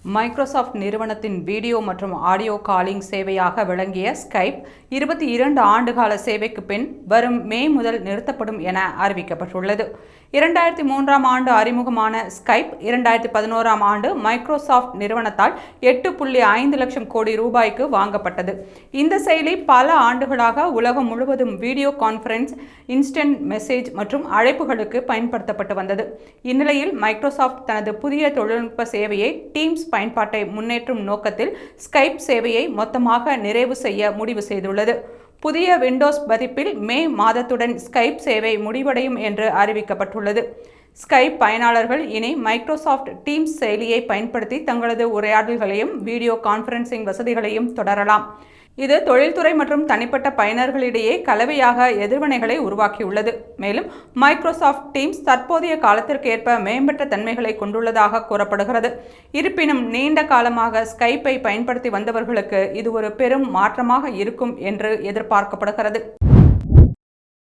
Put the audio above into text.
Microsoft நிறுவனத்தின் video மற்றும் audio calling சேவையாக விளங்கிய ஸ்கைப் 22 ஆண்டுகால சேவைக்கு பின் வரும் மே முதல் நிறுத்தப்படும் என அறிவிக்கப்பட்டுள்ளது. 2003ஆம் ஆண்டு அறிமுகமான ஸ்கைப் 2011ஆம் ஆண்டு மைக்ரோசாஃப்ட் நிறுவனத்தால் 8.5 லட்சம் கோடி ரூபாய்க்கு வாங்கப்பட்டது. இந்த செயலி பல ஆண்டுகளாக உலகம் முழுவதும் வீடியோ கான்ஃபரன்ஸ், இன்ஸ்டன்ட் மெசேஜ் மற்றும் அழைப்புகளுக்கு பயன்படுத்தப்பட்டு வந்தது. இந்நிலையில் மைக்ரோசாஃப்ட் தனது புதிய தொழில்நுட்ப சேவையை டீம்ஸ் பயன்பாட்டை முன்னேற்றும் நோக்கத்தில் ஸ்கைப் சேவையை மொத்தமாக நிறைவு செய்ய முடிவு செய்துள்ளது. புதிய விண்டோஸ் பதிப்பில் மே மாதத்துடன் ஸ்கைப் சேவை முடிவடையும் என்று அறிவிக்கப்பட்டுள்ளது. ஸ்கைப் பயனாளர்கள் இனி மைக்ரோசாஃப்ட் டீம்ஸ் செயலியை பயன்படுத்தி தங்களது உரையாடல்களையும் வீடியோ கான்ஃபரன்சிங் வசதிகளையும் தொடரலாம். இது தொழில்துறை மற்றும் தனிப்பட்ட பயனர்களிடையே கலவையாக எதிர்வினைகளை உருவாக்கியுள்ளது. மேலும் மைக்ரோசாஃப்ட் டீம்ஸ் தற்போதைய காலத்திற்கேற்ப மேம்பட்ட தன்மைகளை கொண்டுள்ளதாக கூறப்படுகிறது. இருப்பினும் நீண்ட காலமாக ஸ்கைப்பை பயன்படுத்தி வந்தவர்களுக்கு இது ஒரு பெரும் மாற்றமாக இருக்கும் என்று எதிர்பார்க்கப்படுகிறது.